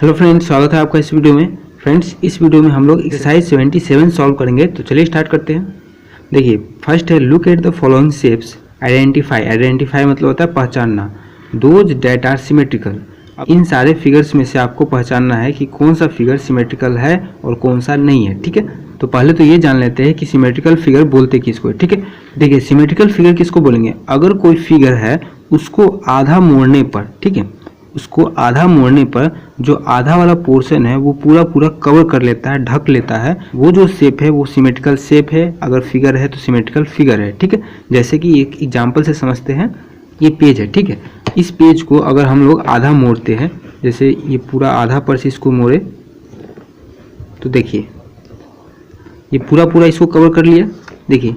Hello friends, स्वागत है आपका इस वीडियो में। फ्रेंड्स, इस वीडियो में हम लोग एक्सरसाइज 77 सॉल्व करेंगे। तो चलिए स्टार्ट करते हैं। देखिए, फर्स्ट है look at the following shapes, identify. Identify मतलब होता है पहचानना। Those that are symmetrical. इन सारे फिगर्स में से आपको पहचानना है कि कौन सा फिगर सिमेट्रिकल है और कौन सा नहीं है। ठीक है, तो पहले तो ये जान लेते हैं कि सिमेट्रिकल फिगर बोलते किसको है। ठीक है, देखिए सिमेट्रिकल फिगर किसको बोलेंगे? अगर कोई फिगर है उसको आधा मोड़ने पर, ठीक है, उसको आधा मोड़ने पर जो आधा वाला पोर्शन है वो पूरा पूरा कवर कर लेता है, ढक लेता है, वो जो शेप है वो सिमेट्रिकल शेप है। अगर फिगर है तो सिमेट्रिकल फिगर है। ठीक है, जैसे कि एक एग्जांपल से समझते हैं। ये पेज है, ठीक है, इस पेज को अगर हम लोग आधा मोड़ते हैं, जैसे ये पूरा आधा पर से इसको मोड़े तो देखिए ये पूरा पूरा इसको कवर कर लिया। देखिए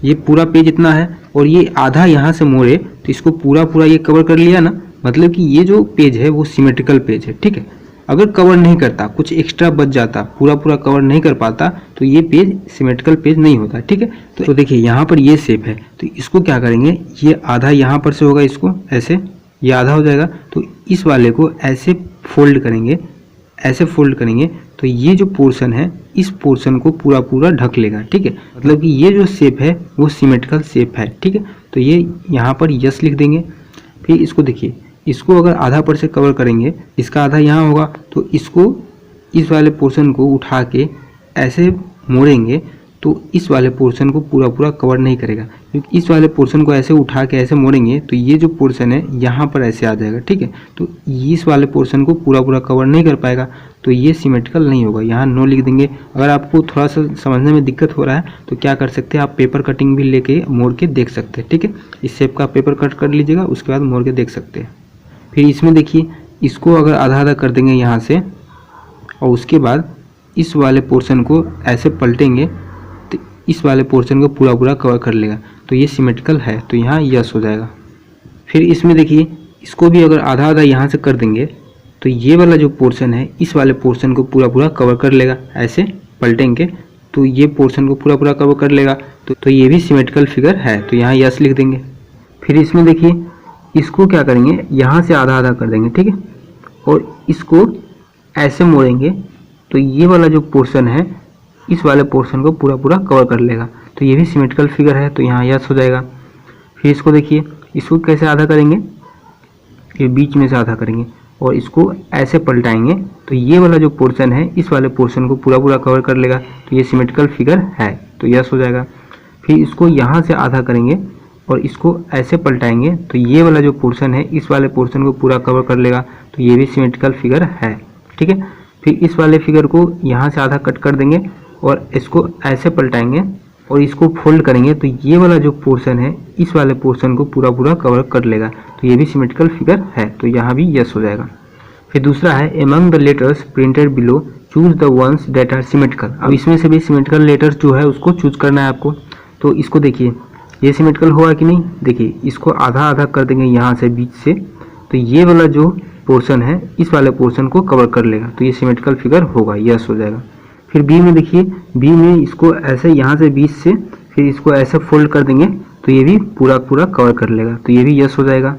ये पूरा पेज इतना है और ये आधा यहाँ से मोड़े तो इसको पूरा पूरा ये कवर कर लिया ना, मतलब कि ये जो पेज है वो सिमेट्रिकल पेज है। ठीक है, अगर कवर नहीं करता, कुछ एक्स्ट्रा बच जाता, पूरा पूरा कवर नहीं कर पाता तो ये पेज सिमेट्रिकल पेज नहीं होता। ठीक है, तो देखिए यहाँ पर ये शेप है तो इसको क्या करेंगे, ये आधा यहाँ पर से होगा, इसको ऐसे ये आधा हो जाएगा तो इस वाले को ऐसे फोल्ड करेंगे, ऐसे फोल्ड करेंगे तो ये जो पोर्शन है इस पोर्शन को पूरा पूरा ढक लेगा। ठीक है, मतलब कि ये जो शेप है वो सिमेट्रिकल शेप है। ठीक है, तो ये यहाँ पर यस लिख देंगे। फिर इसको देखिए, इसको अगर आधा पर से कवर करेंगे, इसका आधा यहाँ होगा तो इसको इस वाले पोर्शन को उठा के ऐसे मोड़ेंगे तो इस वाले पोर्शन को पूरा पूरा कवर नहीं करेगा, क्योंकि इस वाले पोर्शन को ऐसे उठा के ऐसे मोड़ेंगे तो ये जो पोर्शन है यहाँ पर ऐसे आ जाएगा। ठीक है, तो इस वाले पोर्शन को पूरा पूरा कवर नहीं कर पाएगा तो ये सिमेट्रिकल नहीं होगा। यहाँ नो लिख देंगे। अगर आपको थोड़ा सा समझने में दिक्कत हो रहा है तो क्या कर सकते हैं, आप पेपर कटिंग भी लेके मोड़ के देख सकते हैं। ठीक है, इस शेप का पेपर कट कर लीजिएगा, उसके बाद मोड़ के देख सकते हैं। फिर इसमें देखिए, इसको अगर आधा आधा कर देंगे यहाँ से और उसके बाद इस वाले पोर्शन को ऐसे पलटेंगे तो इस वाले पोर्शन को पूरा पूरा कवर कर लेगा तो ये सिमेट्रिकल है, तो यहाँ यस हो जाएगा। फिर इसमें देखिए, इसको भी अगर आधा आधा यहाँ से कर देंगे तो ये वाला जो पोर्शन है इस वाले पोर्शन को पूरा पूरा कवर कर लेगा। ऐसे पलटेंगे तो ये पोर्शन को पूरा पूरा कवर कर लेगा तो ये भी सिमेट्रिकल फिगर है, तो यहाँ यस लिख देंगे। फिर इसमें देखिए, इसको क्या करेंगे, यहाँ से आधा आधा कर देंगे, ठीक है, और इसको ऐसे मोड़ेंगे तो ये वाला जो पोर्शन है इस वाले पोर्शन को पूरा पूरा कवर कर लेगा तो ये भी सिमेट्रिकल फिगर है, तो यहाँ यस हो जाएगा। फिर इसको देखिए, इसको कैसे आधा करेंगे, ये बीच में से आधा करेंगे और इसको ऐसे पलटाएंगे तो ये वाला जो पोर्शन है इस वाले पोर्शन को पूरा पूरा कवर कर लेगा तो ये सिमेट्रिकल फिगर है, तो यस हो जाएगा। फिर इसको यहाँ से आधा करेंगे और इसको ऐसे पलटाएंगे तो ये वाला जो पोर्शन है इस वाले पोर्शन को पूरा कवर कर लेगा तो ये भी सिमेट्रिकल फिगर है। ठीक है, फिर इस वाले फिगर को यहाँ से आधा कट कर देंगे और इसको ऐसे पलटाएंगे और इसको फोल्ड करेंगे तो ये वाला जो पोर्शन है इस वाले पोर्शन को पूरा पूरा कवर कर लेगा तो ये भी सिमेट्रिकल फिगर है, तो यहाँ भी यस हो जाएगा। फिर दूसरा है among the letters printed below choose the ones that are symmetrical. अब इसमें से भी सिमेट्रिकल लेटर्स जो है उसको चूज करना है आपको। तो इसको देखिए, ये सिमेट्रिकल होगा कि नहीं, देखिए इसको आधा आधा कर देंगे यहाँ से बीच से तो ये वाला जो पोर्शन है इस वाले पोर्शन को कवर कर लेगा तो ये सिमेट्रिकल फिगर होगा, यस हो जाएगा। फिर बी में देखिए, बी में इसको ऐसे यहाँ से बीच से फिर इसको ऐसे फोल्ड कर देंगे तो ये भी पूरा पूरा कवर कर लेगा तो ये भी यस हो जाएगा।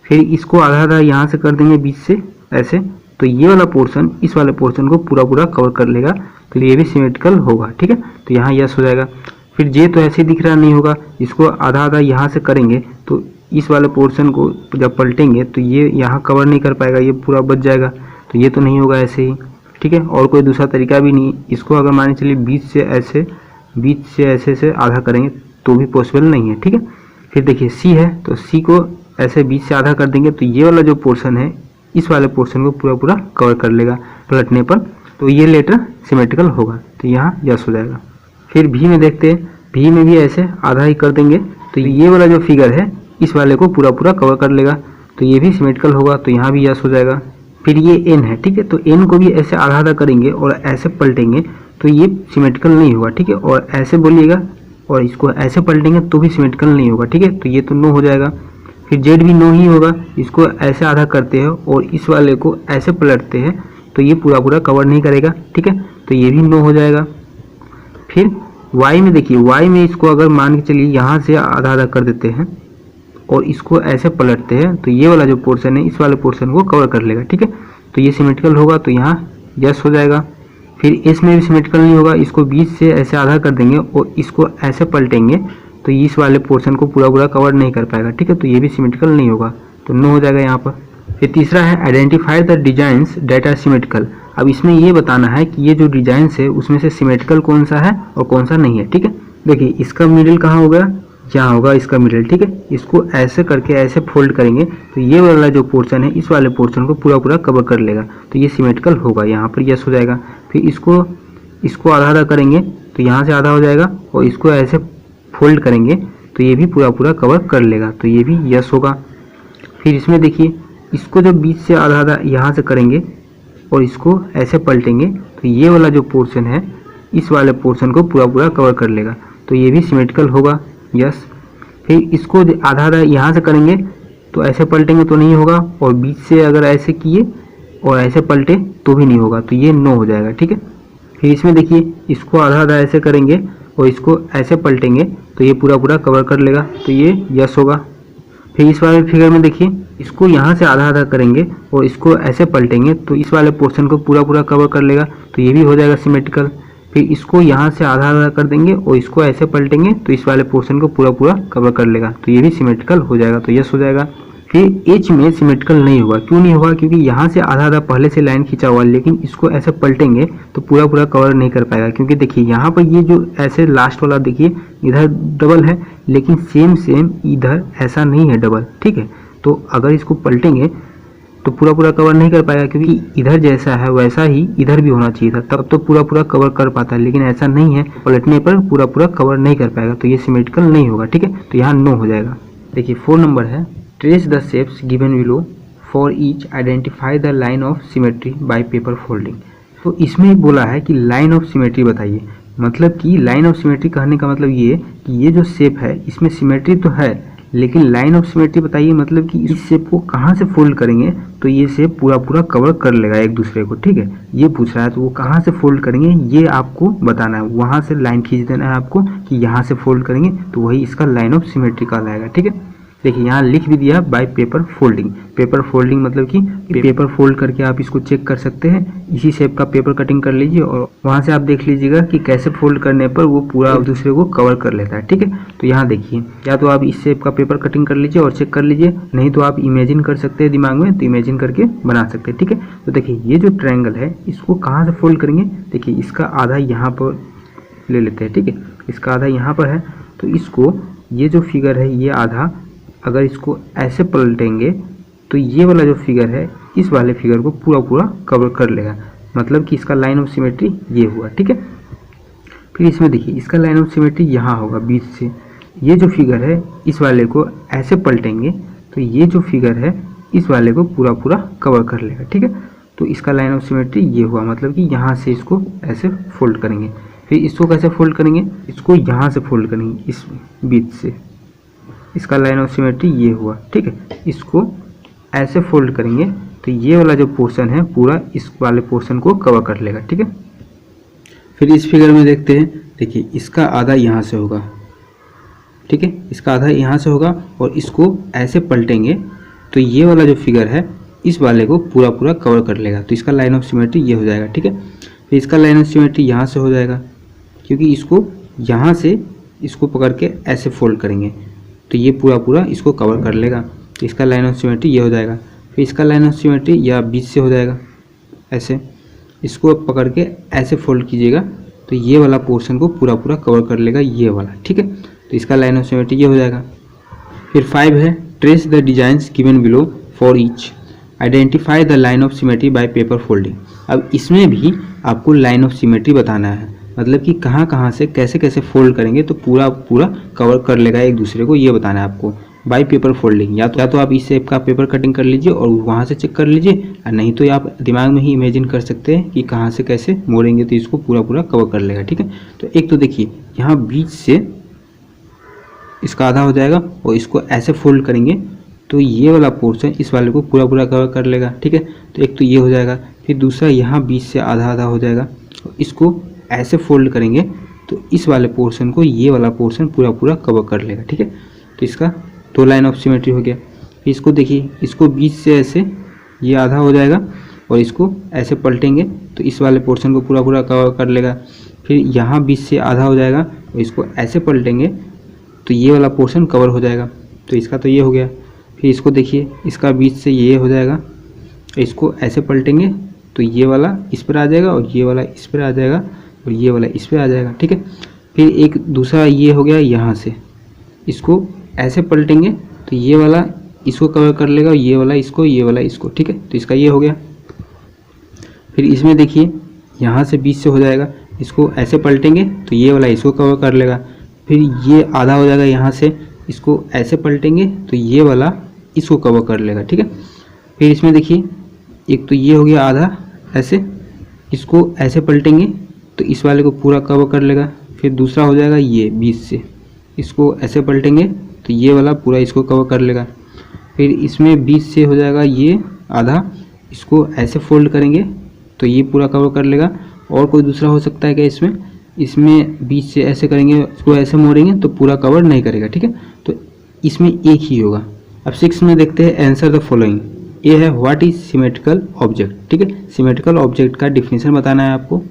फिर इसको आधा आधा यहाँ से कर देंगे बीच से ऐसे तो ये वाला पोर्शन इस वाले पोर्शन को पूरा पूरा कवर कर लेगा तो ये भी सिमेट्रिकल होगा। ठीक है, तो यहाँ यस हो जाएगा। फिर जे तो ऐसे दिख रहा नहीं होगा, इसको आधा आधा यहाँ से करेंगे तो इस वाले पोर्शन को जब पलटेंगे तो ये यहाँ कवर नहीं कर पाएगा, ये पूरा बच जाएगा तो ये तो नहीं होगा ऐसे ही। ठीक है, और कोई दूसरा तरीका भी नहीं। इसको अगर मान चलिए बीच से ऐसे से आधा करेंगे तो भी पॉसिबल नहीं है। ठीक है, फिर देखिए सी है तो सी को ऐसे बीच से आधा कर देंगे तो ये वाला जो पोर्शन है इस वाले पोर्शन को पूरा पूरा कवर कर लेगा पलटने पर तो ये लेटर सिमेट्रिकल होगा, तो यहाँ यस हो जाएगा। फिर भी में देखते हैं, भी में भी ऐसे आधा ही कर देंगे तो ये वाला जो फिगर है इस वाले को पूरा पूरा कवर कर लेगा तो ये भी सिमेट्रिकल होगा, तो यहाँ भी यस हो जाएगा। फिर ये एन है, ठीक है, तो एन को भी ऐसे आधा आधा करेंगे और ऐसे पलटेंगे तो ये सिमेट्रिकल नहीं होगा। ठीक है, और ऐसे बोलिएगा और इसको ऐसे पलटेंगे तो भी सिमेट्रिकल नहीं होगा। ठीक है, तो ये तो नो हो जाएगा। फिर जेड भी नो ही होगा, इसको ऐसे आधा करते हैं और इस वाले को ऐसे पलटते हैं तो ये पूरा पूरा कवर नहीं करेगा। ठीक है, तो ये भी नो हो जाएगा। फिर वाई में देखिए, वाई में इसको अगर मान के चलिए यहाँ से आधा आधा कर देते हैं और इसको ऐसे पलटते हैं तो ये वाला जो पोर्शन है इस वाले पोर्शन को कवर कर लेगा। ठीक है, तो ये सिमेट्रिकल होगा, तो यहाँ यस हो जाएगा। फिर इस में भी सिमेट्रिकल नहीं होगा, इसको बीच से ऐसे आधा कर देंगे और इसको ऐसे पलटेंगे तो इस वाले पोर्शन को पूरा पूरा कवर नहीं कर पाएगा, ठीक है, तो ये भी सिमेट्रिकल नहीं होगा, तो नो हो जाएगा यहाँ पर। फिर तीसरा है identify the designs that are symmetrical. अब इसमें ये बताना है कि ये जो डिजाइंस है उसमें से सिमेट्रिकल कौन सा है और कौन सा नहीं है, ठीक है। देखिए इसका मिडिल कहाँ होगा, यहाँ होगा इसका मिडिल, ठीक है। इसको ऐसे करके ऐसे फोल्ड करेंगे तो ये वाला जो पोर्शन है इस वाले पोर्शन को पूरा पूरा कवर कर लेगा, तो ये सिमेट्रिकल होगा, यहाँ पर यस हो जाएगा। फिर इसको आधा आधा करेंगे तो यहाँ से आधा हो जाएगा और इसको ऐसे फोल्ड करेंगे तो ये भी पूरा पूरा कवर कर लेगा, तो ये भी यस होगा। फिर इसमें देखिए इसको जब बीच से आधा आधा यहाँ से करेंगे और इसको ऐसे पलटेंगे तो ये वाला जो पोर्शन है इस वाले पोर्शन को पूरा पूरा कवर कर लेगा, तो ये भी सिमेट्रिकल होगा, यस। फिर इसको आधा आधा यहाँ से करेंगे तो ऐसे पलटेंगे तो नहीं होगा, और बीच से अगर ऐसे किए और ऐसे पलटे तो भी नहीं होगा, तो ये नो हो जाएगा, ठीक है। फिर इसमें देखिए इसको आधा आधा ऐसे करेंगे और इसको ऐसे पलटेंगे तो ये पूरा पूरा कवर कर लेगा, तो ये यस होगा। फिर इस वाले फिगर में देखिए इसको यहाँ से आधा आधा करेंगे और इसको ऐसे पलटेंगे तो इस वाले पोर्शन को पूरा पूरा कवर कर लेगा, तो ये भी हो जाएगा सिमेट्रिकल। फिर इसको यहाँ से आधा आधा कर देंगे और इसको ऐसे पलटेंगे तो इस वाले पोर्शन को पूरा पूरा कवर कर लेगा, तो ये भी सिमेट्रिकल हो जाएगा, तो यस हो जाएगा। फिर एच में सिमेट्रिकल नहीं होगा, क्यों नहीं होगा, क्योंकि यहाँ से आधा आधा पहले से लाइन खींचा हुआ, लेकिन इसको ऐसे पलटेंगे तो पूरा पूरा कवर नहीं कर पाएगा, क्योंकि देखिए यहाँ पर ये जो ऐसे लास्ट वाला देखिए इधर डबल है, लेकिन सेम इधर ऐसा नहीं है डबल, ठीक है। तो अगर इसको पलटेंगे तो पूरा पूरा कवर नहीं कर पाएगा, क्योंकि इधर जैसा है वैसा ही इधर भी होना चाहिए था, तब तो पूरा पूरा कवर कर पाता है, लेकिन ऐसा नहीं है, पलटने पर पूरा पूरा कवर नहीं कर पाएगा, तो ये सिमेट्रिकल नहीं होगा, ठीक है, तो यहाँ नो हो जाएगा। देखिए 4 नंबर है trace the shapes given below for each identify the line of symmetry by paper folding. तो इसमें बोला है कि लाइन ऑफ सिमेट्री बताइए, मतलब कि लाइन ऑफ सिमेट्री कहने का मतलब ये कि ये जो शेप है इसमें सिमेट्री तो है, लेकिन लाइन ऑफ सिमेट्री बताइए, मतलब कि इस शेप को कहाँ से फोल्ड करेंगे तो ये शेप पूरा पूरा कवर कर लेगा एक दूसरे को, ठीक है, ये पूछ रहा है, तो वो कहाँ से फोल्ड करेंगे ये आपको बताना है, वहाँ से लाइन खींच देना है आपको कि यहाँ से फोल्ड करेंगे, तो वही इसका लाइन ऑफ सिमेट्री कहलाएगा, ठीक है। देखिए यहाँ लिख भी दिया by paper folding. Paper folding मतलब कि पेपर फोल्ड करके आप इसको चेक कर सकते हैं, इसी शेप का पेपर कटिंग कर लीजिए और वहाँ से आप देख लीजिएगा कि कैसे फोल्ड करने पर वो पूरा दूसरे को कवर कर लेता है, ठीक है। तो यहाँ देखिए या तो आप इस शेप का पेपर कटिंग कर लीजिए और चेक कर लीजिए, नहीं तो आप इमेजिन कर सकते हैं दिमाग में, तो इमेजिन करके बना सकते हैं, ठीक है। तो देखिए ये जो ट्रायंगल है इसको कहाँ से फोल्ड करेंगे, देखिए इसका आधा यहाँ पर ले लेते हैं, ठीक है, इसका आधा यहाँ पर है, तो इसको ये जो फिगर है ये आधा अगर इसको ऐसे पलटेंगे तो ये वाला जो फिगर है इस वाले फिगर को पूरा पूरा कवर कर लेगा, मतलब कि इसका लाइन ऑफ सिमेट्री ये हुआ, ठीक है। फिर इसमें देखिए इसका लाइन ऑफ सिमेट्री यहाँ होगा बीच से, ये जो फिगर है इस वाले को ऐसे पलटेंगे तो ये जो फिगर है इस वाले को पूरा पूरा कवर कर लेगा, ठीक है। तो इसका लाइन ऑफ सिमेट्री ये हुआ, मतलब कि यहाँ से इसको ऐसे फोल्ड करेंगे। फिर इसको कैसे फोल्ड करेंगे, इसको यहाँ से फोल्ड करेंगे इस बीच से, इसका लाइन ऑफ सिमेट्री ये हुआ, ठीक है। इसको ऐसे फोल्ड करेंगे तो ये वाला जो पोर्शन है पूरा इस वाले पोर्शन को कवर कर लेगा, ठीक है। फिर इस फिगर में देखते हैं, देखिए इसका आधा यहाँ से होगा, ठीक है, इसका आधा यहाँ से होगा और इसको ऐसे पलटेंगे तो ये वाला जो फिगर है इस वाले को पूरा पूरा कवर कर लेगा, तो इसका लाइन ऑफ सिमेट्री ये हो जाएगा, ठीक है। फिर इसका लाइन ऑफ सिमेट्री यहाँ से हो जाएगा, क्योंकि इसको यहाँ से इसको पकड़ के ऐसे फोल्ड करेंगे तो ये पूरा पूरा इसको कवर कर लेगा, तो इसका लाइन ऑफ सिमेट्री ये हो जाएगा। फिर इसका लाइन ऑफ सिमेट्री या बीच से हो जाएगा, ऐसे इसको पकड़ के ऐसे फोल्ड कीजिएगा तो ये वाला पोर्शन को पूरा पूरा कवर कर लेगा ये वाला, ठीक है, तो इसका लाइन ऑफ सिमेट्री ये हो जाएगा। फिर 5 है trace the designs given below for each identify the line of symmetry by paper folding. अब इसमें भी आपको लाइन ऑफ सिमेट्री बताना है, मतलब कि कहाँ कहाँ से कैसे कैसे फोल्ड करेंगे तो पूरा पूरा कवर कर लेगा एक दूसरे को, ये बताना है आपको बाय पेपर फोल्डिंग। या तो आप इस शेप का पेपर कटिंग कर लीजिए और वहाँ से चेक कर लीजिए, और नहीं तो आप दिमाग में ही इमेजिन कर सकते हैं कि कहाँ से कैसे मोड़ेंगे तो इसको पूरा पूरा कवर कर लेगा, ठीक है। तो एक तो देखिए यहाँ बीच से इसका आधा हो जाएगा और इसको ऐसे फोल्ड करेंगे तो ये वाला पोर्शन इस वाले को पूरा पूरा कवर कर लेगा, ठीक है। तो एक तो ये हो जाएगा। फिर दूसरा यहाँ बीच से आधा आधा हो जाएगा, इसको ऐसे फोल्ड करेंगे तो इस वाले पोर्शन को ये वाला पोर्शन पूरा पूरा कवर कर लेगा, ठीक है। तो इसका 2 लाइन ऑफ सिमेट्री हो गया। फिर इसको देखिए, इसको बीच से ऐसे ये आधा हो जाएगा और इसको ऐसे पलटेंगे तो इस वाले पोर्शन को पूरा पूरा कवर कर लेगा। फिर यहाँ बीच से आधा हो जाएगा और इसको ऐसे पलटेंगे तो ये वाला पोर्शन कवर हो जाएगा। तो इसका तो ये हो गया। फिर इसको देखिए, इसका बीच से ये हो जाएगा, इसको ऐसे पलटेंगे तो ये वाला इस पर आ जाएगा और ये वाला इस पर आ जाएगा और ये वाला इस पर आ जाएगा, ठीक है। फिर एक दूसरा ये हो गया, यहाँ से इसको ऐसे पलटेंगे तो ये वाला इसको कवर कर लेगा और ये वाला इसको, ये वाला इसको, ठीक है। तो इसका ये हो गया। फिर इसमें देखिए यहाँ से बीच से हो जाएगा, इसको ऐसे पलटेंगे तो ये वाला इसको कवर कर लेगा। फिर ये आधा हो जाएगा, यहाँ से इसको ऐसे पलटेंगे तो ये वाला इसको कवर कर लेगा, ठीक है। फिर इसमें देखिए एक तो ये हो गया आधा, ऐसे इसको ऐसे पलटेंगे तो इस वाले को पूरा कवर कर लेगा। फिर दूसरा हो जाएगा ये बीच से, इसको ऐसे पलटेंगे तो ये वाला पूरा इसको कवर कर लेगा। फिर इसमें बीच से हो जाएगा ये आधा, इसको ऐसे फोल्ड करेंगे तो ये पूरा कवर कर लेगा। और कोई दूसरा हो सकता है क्या इसमें बीच से ऐसे करेंगे, इसको ऐसे मोड़ेंगे तो पूरा कवर नहीं करेगा, ठीक है। तो इसमें एक ही होगा। अब 6 में देखते हैं आंसर द फॉलोइंग। ये है व्हाट इज सिमेट्रिकल ऑब्जेक्ट, ठीक है। सिमेट्रिकल ऑब्जेक्ट का डिफिनेशन बताना है आपको।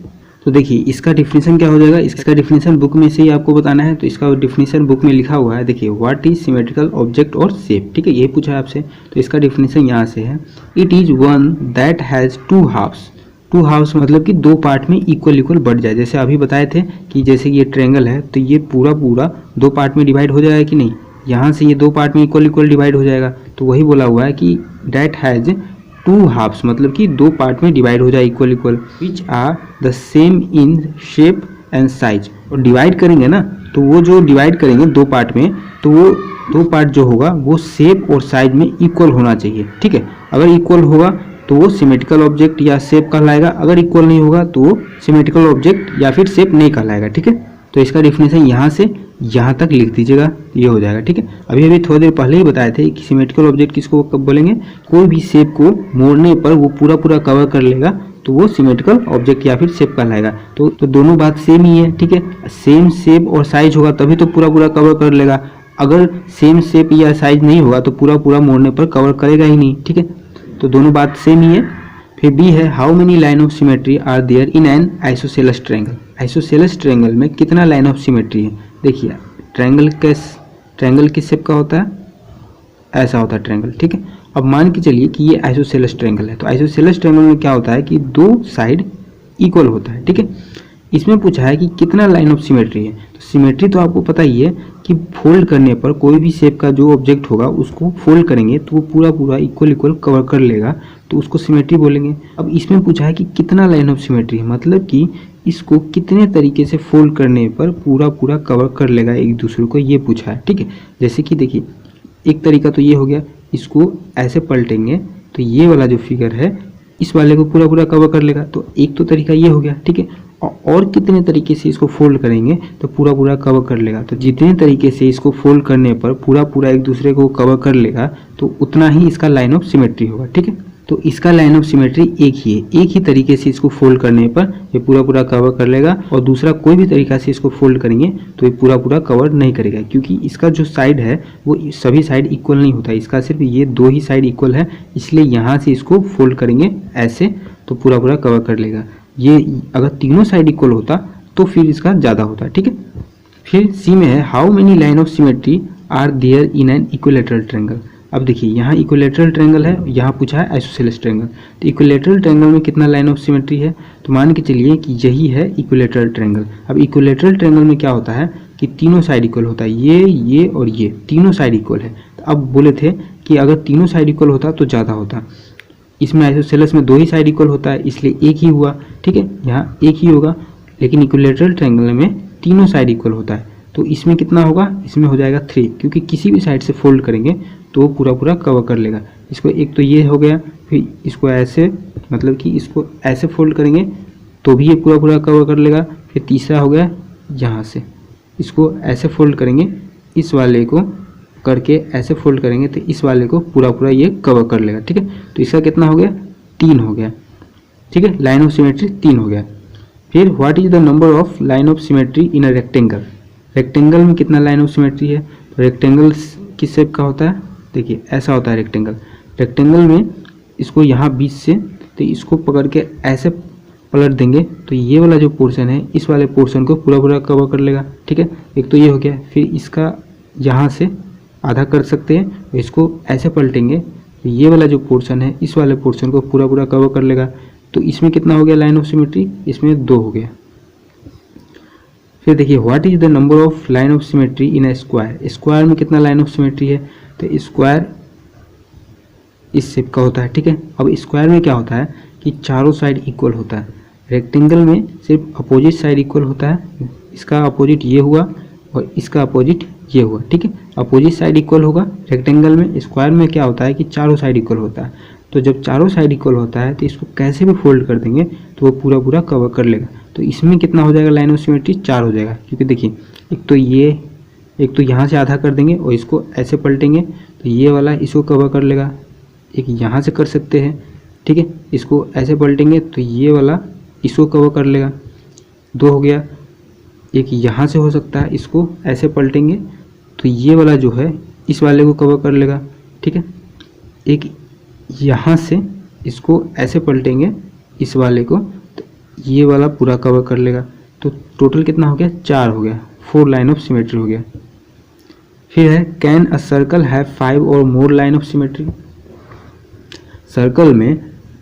तो देखिए इसका डिफिनेशन क्या हो जाएगा, इसका डिफिनेशन बुक में से ही आपको बताना है। तो इसका डिफिनेशन बुक में लिखा हुआ है, देखिए व्हाट इज सिमेट्रिकल ऑब्जेक्ट और शेप, ठीक है, यही पूछा है आपसे। तो इसका डिफिनेशन यहाँ से है, it is one that has two halves. Two halves मतलब कि दो पार्ट में इक्वल इक्वल बढ़ जाए। जैसे अभी बताए थे कि जैसे ये ट्रायंगल है तो ये पूरा पूरा दो पार्ट में डिवाइड हो जाएगा कि नहीं, यहाँ से ये दो पार्ट में इक्वल इक्वल डिवाइड हो जाएगा। तो वही बोला हुआ है कि दैट हैज़ टू हाफ्स मतलब कि दो पार्ट में डिवाइड हो जाए equal equal, which are the same in shape and size. और डिवाइड करेंगे ना तो वो जो डिवाइड करेंगे दो पार्ट में, तो वो दो पार्ट जो होगा वो शेप और साइज में इक्वल होना चाहिए, ठीक है। अगर इक्वल होगा तो वो सिमेट्रिकल ऑब्जेक्ट या शेप कहलाएगा, अगर इक्वल नहीं होगा तो वो सिमेट्रिकल ऑब्जेक्ट या फिर शेप नहीं कहलाएगा, ठीक है। तो इसका डिफिनेशन यहाँ से यहाँ तक लिख दीजिएगा, ये हो जाएगा, ठीक है। अभी थोड़ी देर पहले ही बताए थे कि सिमेट्रिकल ऑब्जेक्ट किसको कब बोलेंगे, कोई भी शेप को मोड़ने पर वो पूरा पूरा कवर कर लेगा तो वो सिमेट्रिकल ऑब्जेक्ट या फिर शेप कहलाएगा। तो दोनों बात सेम ही है, ठीक है। सेम शेप और साइज होगा तभी तो पूरा पूरा कवर कर लेगा, अगर सेम शेप या साइज नहीं होगा तो पूरा पूरा मोड़ने पर कवर करेगा ही नहीं, ठीक है। तो दोनों बात सेम ही है। फिर बी है, how many line of symmetry are there in an isosceles triangle. Isosceles triangle में कितना लाइन ऑफ सिमेट्री है। देखिए ट्रायंगल किस शेप का होता है, ऐसा होता है ट्रायंगल, ठीक है। अब मान के चलिए कि ये आइसोसेलेस ट्रायंगल है, तो आइसोसेलेस ट्रायंगल में क्या होता है कि दो साइड इक्वल होता है, ठीक है। इसमें पूछा है कि कितना लाइन ऑफ सिमेट्री है। तो सिमेट्री तो आपको पता ही है कि फोल्ड करने पर कोई भी शेप का जो ऑब्जेक्ट होगा उसको फोल्ड करेंगे तो वो पूरा पूरा इक्वल इक्वल कवर कर लेगा, तो उसको सिमेट्री बोलेंगे। अब इसमें पूछा है कि कितना लाइन ऑफ सिमेट्री है, मतलब कि इसको कितने तरीके से फोल्ड करने पर पूरा पूरा कवर कर लेगा एक दूसरे को, ये पूछा है, ठीक है। जैसे कि देखिए एक तरीका तो ये हो गया, इसको ऐसे पलटेंगे तो ये वाला जो फिगर है इस वाले को पूरा पूरा कवर कर लेगा, तो एक तो तरीका ये हो गया, ठीक है। और कितने तरीके से इसको फोल्ड करेंगे तो पूरा पूरा कवर कर लेगा, तो जितने तरीके से इसको फोल्ड करने पर पूरा पूरा एक दूसरे को कवर कर लेगा तो उतना ही इसका लाइन ऑफ सिमेट्री होगा, ठीक है। तो इसका लाइन ऑफ सिमेट्री एक ही है, एक ही तरीके से इसको फोल्ड करने पर ये पूरा पूरा कवर कर लेगा, और दूसरा कोई भी तरीका से इसको फोल्ड करेंगे तो ये पूरा पूरा कवर नहीं करेगा, क्योंकि इसका जो साइड है वो सभी साइड इक्वल नहीं होता, इसका सिर्फ ये दो ही साइड इक्वल है, इसलिए यहाँ से इसको फोल्ड करेंगे ऐसे तो पूरा पूरा कवर कर लेगा। ये अगर तीनों साइड इक्वल होता तो फिर इसका ज़्यादा होता, ठीक है। फिर सी में है, how many line of symmetry are there in an equilateral triangle. अब देखिए यहाँ इक्विलेटरल ट्रायंगल है, यहाँ पूछा है आइसोसेलेस ट्रायंगल, तो इक्विलेटरल ट्रायंगल में कितना लाइन ऑफ सिमेट्री है, तो मान के चलिए कि यही है इक्विलेटरल ट्रायंगल। अब इक्विलेटरल ट्रायंगल में क्या होता है कि तीनों साइड इक्वल होता है, ये और ये तीनों साइड इक्वल है। तो अब बोले थे कि अगर तीनों साइड इक्वल होता तो ज़्यादा होता, इसमें आइसोसेलेस में दो ही साइड इक्वल होता है इसलिए एक ही हुआ, ठीक है, यहाँ एक ही होगा, लेकिन इक्विलेटरल ट्रायंगल में तीनों साइड इक्वल होता है, तो इसमें कितना होगा, इसमें हो जाएगा 3, क्योंकि किसी भी साइड से फोल्ड करेंगे तो वो पूरा पूरा कवर कर लेगा। इसको एक तो ये हो गया, फिर इसको ऐसे मतलब कि इसको ऐसे फोल्ड करेंगे तो भी ये पूरा पूरा कवर कर लेगा। फिर तीसरा हो गया, यहाँ से इसको ऐसे फोल्ड करेंगे, इस वाले को करके ऐसे फोल्ड करेंगे तो इस वाले को पूरा पूरा ये कवर कर लेगा, ठीक है। तो इसका कितना हो गया, 3 हो गया, ठीक है, लाइन ऑफ सिमेट्री 3 हो गया। फिर what is the number of line of symmetry in a rectangle. Rectangle में कितना लाइन ऑफ सिमेट्री है, तो रेक्टेंगल किस शेप का होता है, देखिए ऐसा होता है रेक्टेंगल। रेक्टेंगल में इसको यहाँ बीच से तो इसको पकड़ के ऐसे पलट देंगे तो ये वाला जो पोर्शन है इस वाले पोर्शन को पूरा पूरा कवर कर लेगा। ठीक है, एक तो ये हो गया। फिर इसका यहाँ से आधा कर सकते हैं, इसको ऐसे पलटेंगे तो ये वाला जो पोर्शन है इस वाले पोर्शन को पूरा पूरा कवर कर लेगा। तो इसमें कितना हो गया लाइन ऑफ सिमेट्री, इसमें 2 हो गया। फिर देखिए what is the number of line of symmetry in a square, square में कितना लाइन ऑफ सिमेट्री है, तो स्क्वायर इस शेप का होता है। ठीक है, अब स्क्वायर में क्या होता है कि चारों साइड इक्वल होता है, रेक्टेंगल में सिर्फ अपोजिट साइड इक्वल होता है, इसका अपोजिट ये हुआ और इसका अपोजिट ये हुआ। ठीक है, अपोजिट साइड इक्वल होगा रेक्टेंगल में, स्क्वायर में क्या होता है कि चारों साइड इक्वल होता है। तो जब चारों साइड इक्वल होता है तो इसको कैसे भी फोल्ड कर देंगे तो वो पूरा पूरा कवर कर लेगा। तो इसमें कितना हो जाएगा लाइन ऑफ सिमेट्री, 4 हो जाएगा। क्योंकि देखिए एक तो यहाँ से आधा कर देंगे और इसको ऐसे पलटेंगे तो ये वाला इसको कवर कर लेगा, एक यहाँ से कर सकते हैं। ठीक है, इसको ऐसे पलटेंगे तो ये वाला इसको कवर कर लेगा, 2 हो गया। एक यहाँ से हो सकता है, इसको ऐसे पलटेंगे तो ये वाला जो है इस वाले को कवर कर लेगा। ठीक है, एक यहाँ से इसको ऐसे पलटेंगे इस वाले को तो ये वाला पूरा कवर कर लेगा। तो टोटल कितना हो गया, 4 हो गया, 4 लाइन ऑफ सिमेट्री हो गया। फिर है कैन अ सर्कल हैव 5 और more line of symmetry, circle में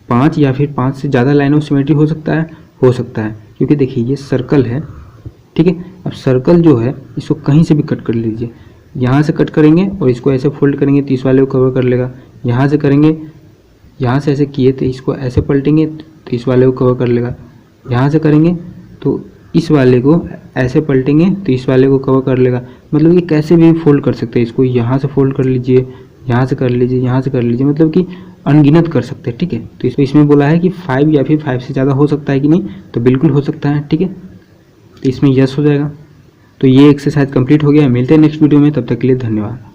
5 या फिर 5 से ज़्यादा लाइन ऑफ सिमेट्री हो सकता है, क्योंकि देखिए ये सर्कल है। ठीक है, अब सर्कल जो है इसको कहीं से भी कट कर लीजिए, यहाँ से कट करेंगे और इसको ऐसे फोल्ड करेंगे तो इस वाले को कवर कर लेगा, यहाँ से करेंगे, यहाँ से ऐसे किए तो इसको ऐसे पलटेंगे तो इस वाले को कवर कर लेगा, यहाँ से करेंगे तो इस वाले को ऐसे पलटेंगे तो इस वाले को कवर कर लेगा। मतलब कि कैसे भी फोल्ड कर सकते हैं इसको, यहाँ से फोल्ड कर लीजिए, यहाँ से कर लीजिए, यहाँ से कर लीजिए, मतलब कि अनगिनत कर सकते हैं। ठीक है, तो इसमें बोला है कि 5 या फिर 5 से ज़्यादा हो सकता है कि नहीं, तो बिल्कुल हो सकता है। ठीक है, तो इसमें यस हो जाएगा। तो ये एक्सरसाइज कंप्लीट हो गया। मिलते हैं नेक्स्ट वीडियो में, तब तक के लिए धन्यवाद।